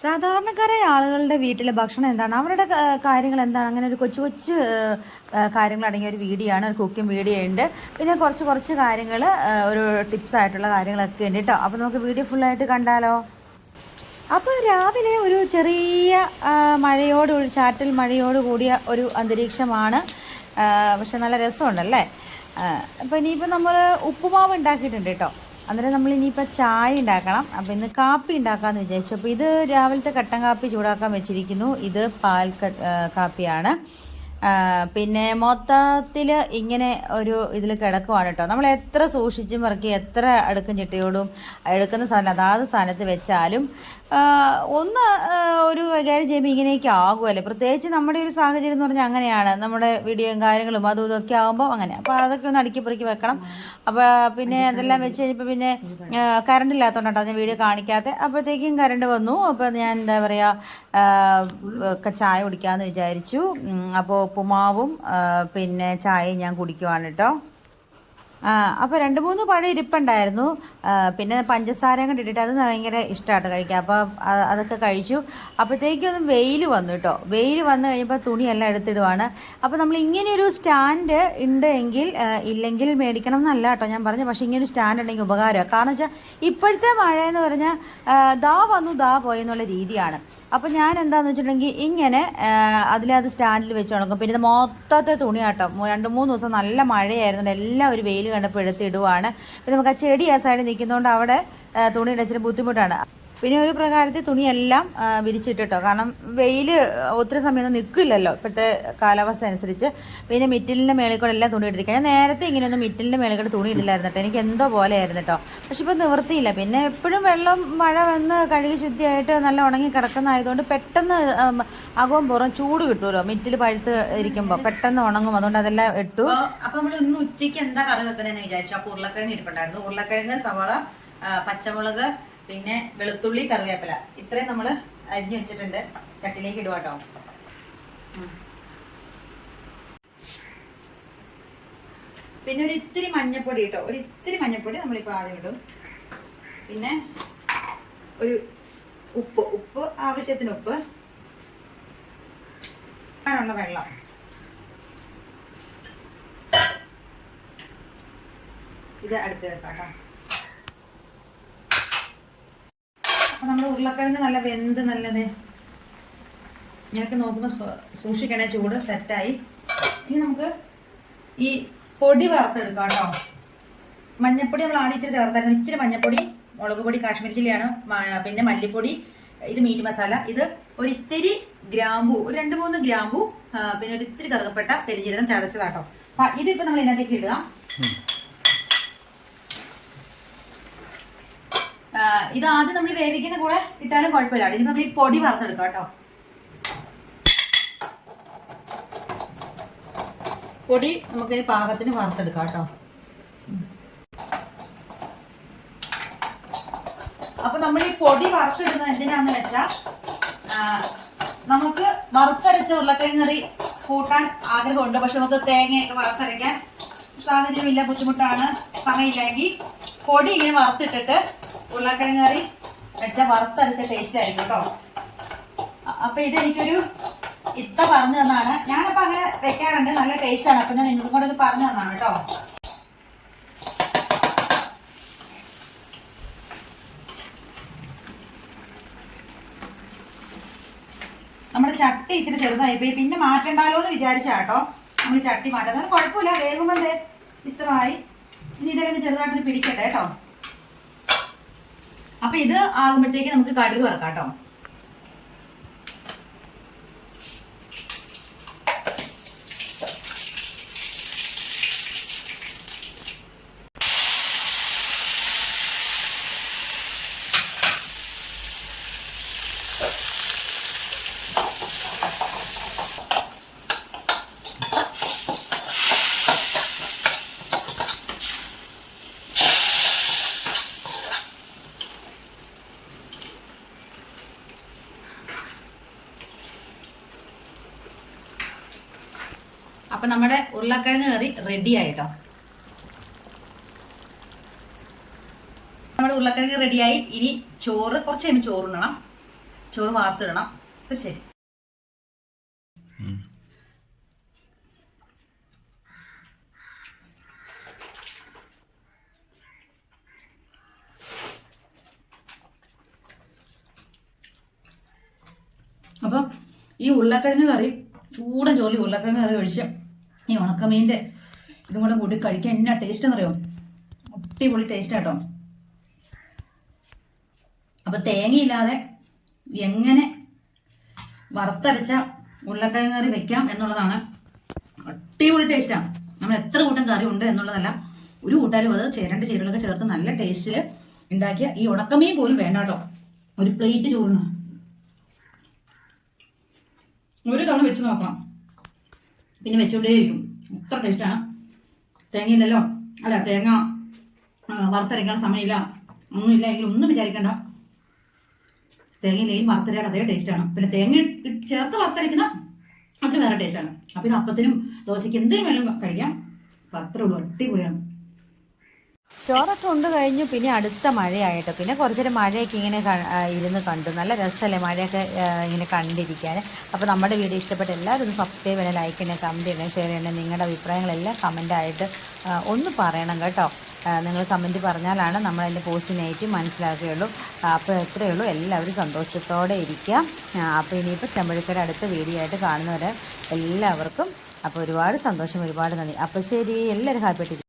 സാധാരണക്കാരായ ആളുകളുടെ വീട്ടിലെ ഭക്ഷണം എന്താണ്, അവരുടെ കാര്യങ്ങൾ എന്താണ്, അങ്ങനെ ഒരു കൊച്ചു കൊച്ചു കാര്യങ്ങൾ അടങ്ങിയ ഒരു വീഡിയോ ആണ്, ഒരു കുക്കിംഗ് വീഡിയോ ഉണ്ട്. പിന്നെ കുറച്ച് കുറച്ച് കാര്യങ്ങൾ, ഒരു ടിപ്സ് ആയിട്ടുള്ള കാര്യങ്ങളൊക്കെ ഉണ്ട് കേട്ടോ. അപ്പോൾ നമുക്ക് വീഡിയോ ഫുള്ളായിട്ട് കണ്ടാലോ. അപ്പോൾ രാവിലെ ഒരു ചെറിയ മഴയോട്, ഒരു ചാറ്റൽ മഴയോട് കൂടിയ ഒരു അന്തരീക്ഷമാണ്. പക്ഷെ നല്ല രസമുണ്ടല്ലേ. അപ്പോൾ ഇനിയിപ്പോൾ നമ്മൾ ഉപ്പുമാവ് ഉണ്ടാക്കിയിട്ടുണ്ട് കേട്ടോ. അന്നേരം നമ്മൾ ഇനിയിപ്പോൾ ചായ ഉണ്ടാക്കണം. അപ്പോൾ ഇന്ന് കാപ്പി ഉണ്ടാക്കാമെന്ന് വിചാരിച്ചു. അപ്പോൾ ഇത് രാവിലത്തെ കട്ടൻ കാപ്പി ചൂടാക്കാൻ വെച്ചിരിക്കുന്നു. ഇത് പാൽ കാപ്പിയാണ്. പിന്നെ മൊത്തത്തിൽ ഇങ്ങനെ ഒരു ഇതിൽ കിടക്കുവാണ് കേട്ടോ. നമ്മൾ എത്ര സൂക്ഷിച്ചും പറക്കി, എത്ര അടുക്കും ചിട്ടയോടും എടുക്കുന്ന സാധനം അതാത് സ്ഥാനത്ത് വെച്ചാലും ഒരു കാര്യം ചെയ്യുമ്പോൾ ഇങ്ങനെയൊക്കെ ആകുമല്ലേ. പ്രത്യേകിച്ച് നമ്മുടെ ഒരു സാഹചര്യം എന്ന് പറഞ്ഞാൽ അങ്ങനെയാണ്. നമ്മുടെ വീഡിയോയും കാര്യങ്ങളും അതും ഇതൊക്കെ ആകുമ്പോൾ അങ്ങനെ. അപ്പോൾ അതൊക്കെ ഒന്ന് അടുക്കി പെറുക്കി വെക്കണം. അപ്പോൾ പിന്നെ അതെല്ലാം വെച്ച് കഴിഞ്ഞപ്പോൾ പിന്നെ കറണ്ട് ഇല്ലാത്തതുകൊണ്ടാട്ടോ ഞാൻ വീഡിയോ കാണിക്കാതെ. അപ്പോഴത്തേക്കും കറണ്ട് വന്നു. അപ്പോൾ ഞാൻ എന്താ പറയുക, ചായ കുടിക്കാമെന്ന് വിചാരിച്ചു. അപ്പോൾ ഉപ്പുമാവും പിന്നെ ചായയും ഞാൻ കുടിക്കുവാണ് കേട്ടോ. അപ്പോൾ 2-3 പഴം ഇരിപ്പുണ്ടായിരുന്നു. പിന്നെ പഞ്ചസാരയും കൂടി ഇട്ടിട്ട് അത് ഭയങ്കര ഇഷ്ടമായിട്ട് കഴിക്കാം. അപ്പോൾ അതൊക്കെ കഴിച്ചു. അപ്പോഴത്തേക്കും വെയിൽ വന്നു കേട്ടോ. വെയിൽ വന്നു കഴിയുമ്പോൾ തുണിയെല്ലാം എടുത്തിടുവാണ്. അപ്പോൾ നമ്മൾ ഇങ്ങനെയൊരു സ്റ്റാൻഡ് ഉണ്ട് എങ്കിൽ, ഇല്ലെങ്കിൽ മേടിക്കണം എന്നല്ല കേട്ടോ ഞാൻ പറഞ്ഞു. പക്ഷേ ഇങ്ങനൊരു സ്റ്റാൻഡ് ഉണ്ടെങ്കിൽ ഉപകാരമാണ്. കാരണം വെച്ചാൽ ഇപ്പോഴത്തെ മഴ എന്ന് പറഞ്ഞാൽ ദാ വന്നു ദാ പോയെന്നുള്ള രീതിയാണ്. അപ്പോൾ ഞാൻ എന്താണെന്ന് വെച്ചിട്ടുണ്ടെങ്കിൽ ഇങ്ങനെ അതിലത് സ്റ്റാൻഡിൽ വെച്ച് ഉണക്കും. പിന്നെ ഇത് മൊത്തത്തെ തുണിയാട്ടോ. 2-3 ദിവസം നല്ല മഴയായിരുന്നു. എല്ലാം ഒരു വെയിൽ കണ്ടപ്പോൾ എടുത്തിടുവാണ്. പിന്നെ നമുക്ക് ആ ചെടി ആ സൈഡിൽ നിൽക്കുന്നതുകൊണ്ട് അവിടെ തുണി ഇടച്ചിട്ട് ബുദ്ധിമുട്ടാണ്. പിന്നെ ഒരു പ്രകാരത്തിൽ തുണിയെല്ലാം വിരിച്ചിട്ടോ. കാരണം വെയിൽ ഒത്തിരി സമയമൊന്നും നിൽക്കില്ലല്ലോ ഇപ്പോഴത്തെ കാലാവസ്ഥ അനുസരിച്ച്. പിന്നെ മിറ്റിലിൻ്റെ മേളിൽ കൂടെ എല്ലാം തുണി ഇട്ടിരിക്കുക. ഞാൻ നേരത്തെ ഇങ്ങനെയൊന്നും മിറ്റിലിൻ്റെ മേളിൽ കൂടെ തുണി ഇടില്ലായിരുന്നു കേട്ടോ. എനിക്ക് എന്തോ പോലെ ആയിരുന്നു കേട്ടോ. പക്ഷെ ഇപ്പോൾ നിവൃത്തിയില്ല. പിന്നെ എപ്പോഴും വെള്ളം മഴ വന്ന് കഴുകി ശുദ്ധിയായിട്ട് നല്ല ഉണങ്ങി കിടക്കുന്നതായതുകൊണ്ട് പെട്ടെന്ന് അകവും പുറം ചൂട് കിട്ടുമല്ലോ. മിറ്റിൽ പഴുത്ത് ഇരിക്കുമ്പോൾ പെട്ടെന്ന് ഉണങ്ങും. അതുകൊണ്ട് അതെല്ലാം ഇട്ടു. അപ്പോൾ നമ്മൾ ഇന്ന് ഉച്ചയ്ക്ക് എന്താ കറി വെക്കുന്നതെന്ന് വിചാരിച്ചു. അപ്പോൾ ഉരുളക്കിഴങ്ങ് ഇരിപ്പുണ്ടായിരുന്നു. ഉരുളക്കിഴങ്ങ്, സവാള, പച്ചമുളക്, പിന്നെ വെളുത്തുള്ളി, കറിവേപ്പില, ഇത്രയും നമ്മൾ അരിഞ്ഞു വെച്ചിട്ടുണ്ട്. ചട്ടിലേക്ക് ഇടുക കേട്ടോ. പിന്നെ ഒരു ഇത്തിരി മഞ്ഞപ്പൊടി കേട്ടോ. ഒരു ഇത്തിരി മഞ്ഞപ്പൊടി നമ്മളിപ്പോൾ ആദ്യം ഇടും. പിന്നെ ഒരു ഉപ്പ് ആവശ്യത്തിന് ഉപ്പ്, അതിനുള്ള വെള്ളം. ഇത് അടുത്ത് വെക്കാം കേട്ടോ. അപ്പം നമ്മൾ ഉരുളക്കിഴങ്ങ് നല്ല വെന്ത് നല്ലത് ഇങ്ങനെയൊക്കെ നോക്കുമ്പോൾ സൂക്ഷിക്കണേ. ചൂട് സെറ്റായി. ഇനി നമുക്ക് ഈ പൊടി വറുത്തെടുക്കാം കേട്ടോ. മഞ്ഞപ്പൊടി നമ്മൾ ആദ്യം ഇച്ചിരി ചേർത്തായിരുന്നു. ഇച്ചിരി മഞ്ഞപ്പൊടി, മുളക് പൊടി, കാശ്മീരി ചില്ലിയാണ്, പിന്നെ മല്ലിപ്പൊടി, ഇത് മീറ്റ് മസാല, ഇത് ഒരു ഇത്തിരി ഗ്രാമ്പൂ, ഒരു 2-3 ഗ്രാമ്പൂ, പിന്നെ ഒരു ഇത്തിരി കറുകപ്പെട്ട പെരുംജീരകം ചതച്ചതാട്ടോ. ഇതിപ്പോൾ നമ്മൾ ഇതിനകത്തേക്ക് ഇടുക. ഇത് ആദ്യം നമ്മൾ വേവിക്കുന്ന കൂടെ ഇട്ടാലും കുഴപ്പമില്ല. ഇനി നമ്മൾ ഈ പൊടി വറുത്തെടുക്കാം കേട്ടോ. പൊടി നമുക്കിനി പാകത്തിന് വറുത്തെടുക്കാം കേട്ടോ. അപ്പൊ നമ്മൾ ഈ പൊടി വറുത്തിടുന്നത് എന്തിനാന്ന് വെച്ചാൽ, നമുക്ക് വറുത്തരച്ച ഉരുളക്കിഴങ്ങ് കറി കൂട്ടാൻ ആഗ്രഹമുണ്ട്. പക്ഷെ നമുക്ക് തേങ്ങയൊക്കെ വറുത്തരയ്ക്കാൻ സാഹചര്യമില്ല, ബുദ്ധിമുട്ടാണ്, സമയമില്ലെങ്കിൽ പൊടി ഇങ്ങനെ വറുത്തിട്ടിട്ട് ഉരുളക്കിഴങ്ങ് കറി വെച്ചാൽ വറുത്തരച്ച ടേസ്റ്റ് ആയിരിക്കും കേട്ടോ. അപ്പൊ ഇതെനിക്കൊരു ഇത്ത പറഞ്ഞു തന്നാണ്. ഞാനപ്പോൾ അങ്ങനെ വെക്കാറുണ്ട്, നല്ല ടേസ്റ്റാണ്. അപ്പൊ ഞാൻ നിങ്ങൾക്കും കൂടെ ഇത് പറഞ്ഞു തന്നാണ് കേട്ടോ. നമ്മുടെ ചട്ടി ഇത്തിരി ചെറുതായിപ്പോയി. പിന്നെ മാറ്റണ്ടാലോ എന്ന് വിചാരിച്ചാട്ടോ നമ്മൾ ചട്ടി മാറ്റാം. അത് കുഴപ്പമില്ല, വേഗം ഇത്രമായി. ഇനി ഇതെല്ലാം ചെറുതായിട്ടൊന്ന് പിടിക്കട്ടെ കേട്ടോ. അപ്പൊ ഇത് ആകുമ്പോഴത്തേക്ക് നമുക്ക് കടുക് വറക്കാം കേട്ടോ. അപ്പൊ നമ്മുടെ ഉരുളക്കിഴങ്ങ് കറി റെഡി ആയിട്ടോ. നമ്മുടെ ഉരുളക്കിഴങ്ങ് റെഡിയായി. ഇനി ചോറ് കുറച്ച് കഴിയുമ്പോൾ ചോറുണ്ണണം. ചോറ് വാർത്തിടണം. അപ്പം ശരി. അപ്പം ഈ ഉരുളക്കിഴങ്ങ് കറി, ചൂടൻ ചോറിൽ ഉരുളക്കിഴങ്ങ് കറി ഒഴിച്ച് ഈ ഉണക്കമീൻ്റെ ഇതും കൂടെ കൂട്ടി കഴിക്കാൻ എന്നാ ടേസ്റ്റ് എന്നറിയോ? അടിപൊളി ടേസ്റ്റ് കേട്ടോ. അപ്പം തേങ്ങയില്ലാതെ എങ്ങനെ വറുത്തരച്ച ഉരുളക്കിഴങ്ങ് കറി വെക്കാം എന്നുള്ളതാണ്. അടിപൊളി ടേസ്റ്റാണ്. നമ്മൾ എത്ര കൂട്ടം കറി ഉണ്ട് എന്നുള്ളതല്ല, ഒരു കൂട്ടാലും അത് രണ്ട് ചേരുവകളൊക്കെ ചേർത്ത് നല്ല ടേസ്റ്റിൽ ഉണ്ടാക്കിയ ഈ ഉണക്കമീൻ പോലും വേണ്ട കേട്ടോ. ഒരു പ്ലേറ്റ് ചോറിന് ഒരു തവണ വെച്ച് നോക്കണം, പിന്നെ വെച്ചുകൊണ്ടേയിരിക്കും. അത്ര ടേസ്റ്റാണ്. തേങ്ങയില്ലല്ലോ, അല്ല തേങ്ങ വറുത്തരയ്ക്കാൻ സമയമില്ല, ഒന്നുമില്ല എങ്കിൽ ഒന്നും വിചാരിക്കണ്ട. തേങ്ങയില്ലെങ്കിൽ വറുത്തരയുടെ അതേ ടേസ്റ്റാണ്. പിന്നെ തേങ്ങ ചേർത്ത് വറുത്തരയ്ക്കുന്ന അതിന് വേറെ ടേസ്റ്റാണ്. അപ്പോൾ ഇത് അപ്പത്തിനും ദോശയ്ക്ക് എന്തിനും വേണം കഴിക്കാം. അപ്പം അത്രേ ഉള്ളൂ, അടിപൊളിയാണ്. ചോറൊക്കെ ഉണ്ട് കഴിഞ്ഞു. പിന്നെ അടുത്ത മഴയായിട്ടോ. പിന്നെ കുറച്ച് നേരം മഴയൊക്കെ ഇങ്ങനെ ഇരുന്ന് കണ്ടു. നല്ല രസമല്ലേ മഴയൊക്കെ ഇങ്ങനെ കണ്ടിരിക്കാൻ. അപ്പോൾ നമ്മുടെ വീഡിയോ ഇഷ്ടപ്പെട്ട എല്ലാവരും ഒന്ന് സബ്സ്ക്രൈബ് ചെയ്യണം, ലൈക്ക് ചെയ്യണം, കമൻറ്റ് ചെയ്യണം, ഷെയർ ചെയ്യണം. നിങ്ങളുടെ അഭിപ്രായങ്ങളെല്ലാം കമൻറ്റായിട്ട് ഒന്ന് പറയണം കേട്ടോ. നിങ്ങൾ കമൻറ്റ് പറഞ്ഞാലാണ് നമ്മളതിൻ്റെ പോസിറ്റീവായിട്ട് മനസ്സിലാക്കുകയുള്ളൂ. അപ്പോൾ എത്രയേ ഉള്ളൂ. എല്ലാവരും സന്തോഷത്തോടെ ഇരിക്കുക. അപ്പോൾ ഇനിയിപ്പോൾ ചെമ്പഴക്കര അടുത്ത വീഡിയോ ആയിട്ട് കാണുന്നവരെ എല്ലാവർക്കും അപ്പോൾ ഒരുപാട് സന്തോഷം, ഒരുപാട് നന്ദി. അപ്പോൾ ശരി, എല്ലാവരും ഹാപ്പി ആയിട്ട്